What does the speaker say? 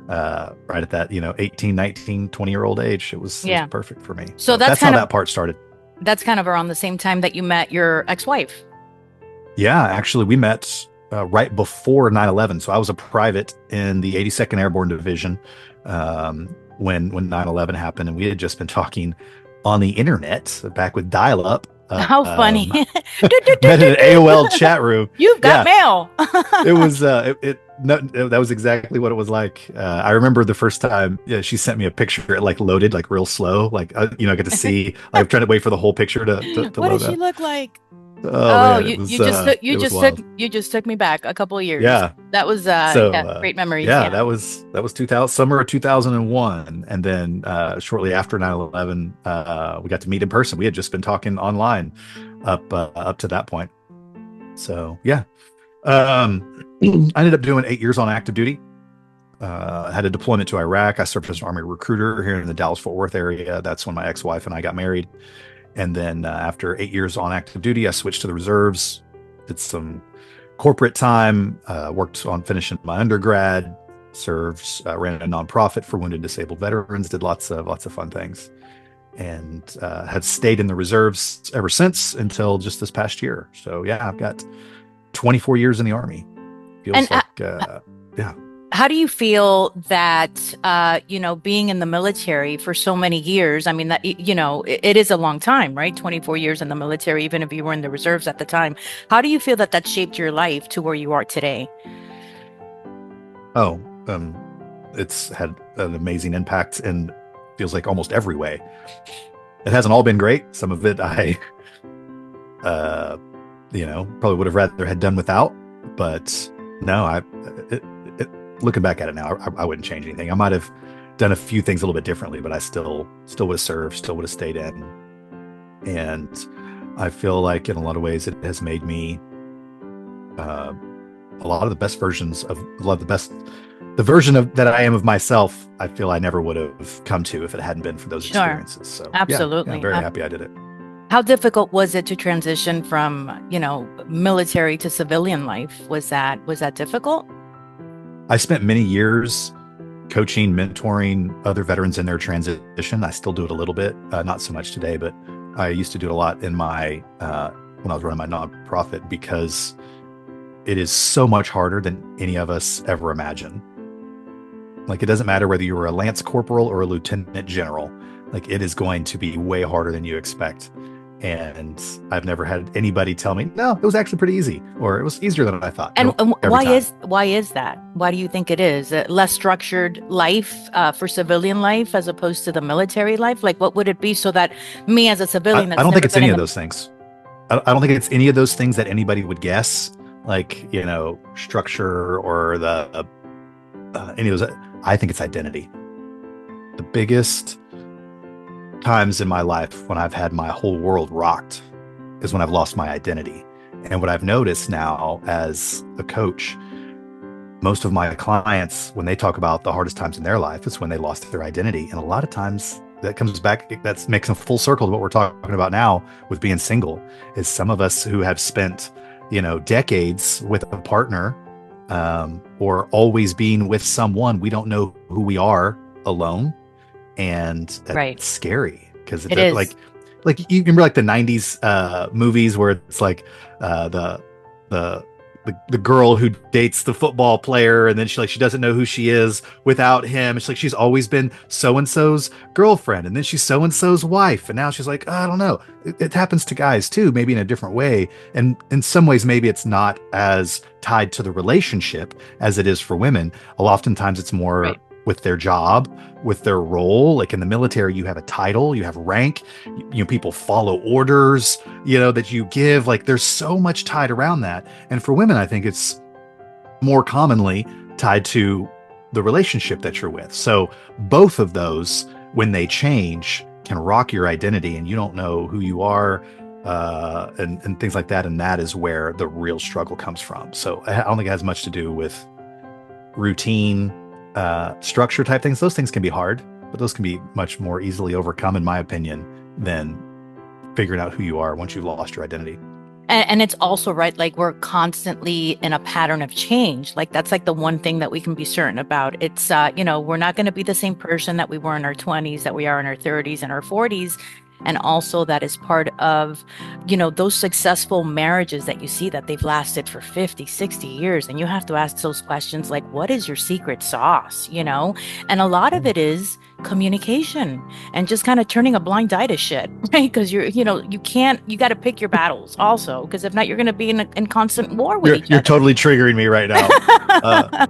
right at that, 18, 19, 20-year-old age. It was Yeah. perfect for me. So So that's that's how kind of that part started. that's kind of around the same time that you met your ex-wife. Yeah, actually, we met right before 9/11. So I was a private in the 82nd Airborne Division when 9/11 happened, and we had just been talking on the internet back with dial-up. How funny. Doot, doot, doot, Met in doot, an AOL doot. chat room. You've got Yeah, mail. it was no, that was exactly what it was like. I remember the first time, yeah, she sent me a picture. It like loaded like real slow. Like I get to see. Like, I'm trying to wait for the whole picture to What load does she up. look like? Oh Oh, man, you you just took you it was just took wild. you just took me back a couple of years. Yeah. That was So yeah, great memories. yeah, Yeah. that was 2000, summer of 2001, and then shortly after 9/11, we got to meet in person. We had just been talking online up to that point. So yeah, I ended up doing 8 years on active duty. Had a deployment to Iraq. I served as an Army recruiter here in the Dallas-Fort Worth area. That's when my ex-wife and I got married. And then after 8 years on active duty, I switched to the reserves, did some corporate time, worked on finishing my undergrad, served, ran a nonprofit for wounded disabled veterans, did lots of fun things, and have stayed in the reserves ever since until just this past year. So yeah, I've got 24 years in the Army. And Feels like yeah. how do you feel that being in the military for so many years? I mean, that it is a long time, right? 24 years in the military, even if you were in the reserves at the time. How do you feel that that shaped your life to where you are today? Oh, it's had an amazing impact in feels like almost every way. It hasn't all been great. Some of it I uh probably would have rather had done without, but no, it, it, looking back at it now, I wouldn't change anything. I might have done a few things a little bit differently, but I still would have served, still would have stayed in. And I feel like in a lot of ways it has made me uh, a lot of the best versions of a lot of the best the version of that I am of myself. I feel I never would have come to if it hadn't been for those Sure. experiences. So yeah, I'm Absolutely. very happy I did it. How difficult was it to transition from, military to civilian life? Was that difficult? I spent many years coaching, mentoring other veterans in their transition. I still do it a little bit, not so much today, but I used to do it a lot in my when I was running my nonprofit because it is so much harder than any of us ever imagine. Like it doesn't matter whether you were a lance corporal or a lieutenant general. Like it is going to be way harder than you expect. And I've never had anybody tell me, no, it was actually pretty easy, or it was easier than I thought. And, Nope, and every why time. is that? Why do you think it is less structured life for civilian life as opposed to the military life? Like, what would it be so that me as a civilian I that's don't think never it's been any in of the those things. I don't think it's any of those things that anybody would guess, like, structure or the any of those. I think it's identity. The biggest times in my life when I've had my whole world rocked is when I've lost my identity. And what I've noticed now as a coach, most of my clients, when they talk about the hardest times in their life, it's when they lost their identity. And a lot of times that comes back, that makes a full circle to what we're talking about now with being single, is some of us who have spent, decades with a partner, or always being with someone, we don't know who we are alone. And right. that's scary because It it is. like you remember like the 90s movies where it's like the the girl who dates the football player, and then she doesn't know who she is without him. It's like she's always been so and so's girlfriend, and then she's so and so's wife, and now she's like, oh, I don't know. It happens to guys too, maybe in a different way, and in some ways maybe it's not as tied to the relationship as it is for women. Oftentimes it's more Right. with their job, with their role. Like in the military, you have a title, you have rank, people follow orders, that you give. Like there's so much tied around that. And for women, I think it's more commonly tied to the relationship that you're with. So both of those, when they change, can rock your identity and you don't know who you are, and things like that. And that is where the real struggle comes from. So I don't think it has much to do with routine, structure type things. Those things can be hard, but those can be much more easily overcome, in my opinion, than figuring out who you are once you've lost your identity. And it's also right, like we're constantly in a pattern of change. Like that's like the one thing that we can be certain about. It's we're not going to be the same person that we were in our 20s, that we are in our 30s and our 40s. And also that is part of, those successful marriages that you see that they've lasted for 50, 60 years. And you have to ask those questions like, what is your secret sauce? And a lot of it is communication and just kind of turning a blind eye to shit, right? Because you got to pick your battles also, because if not, you're going to be in constant war with each You're other. totally triggering me right now.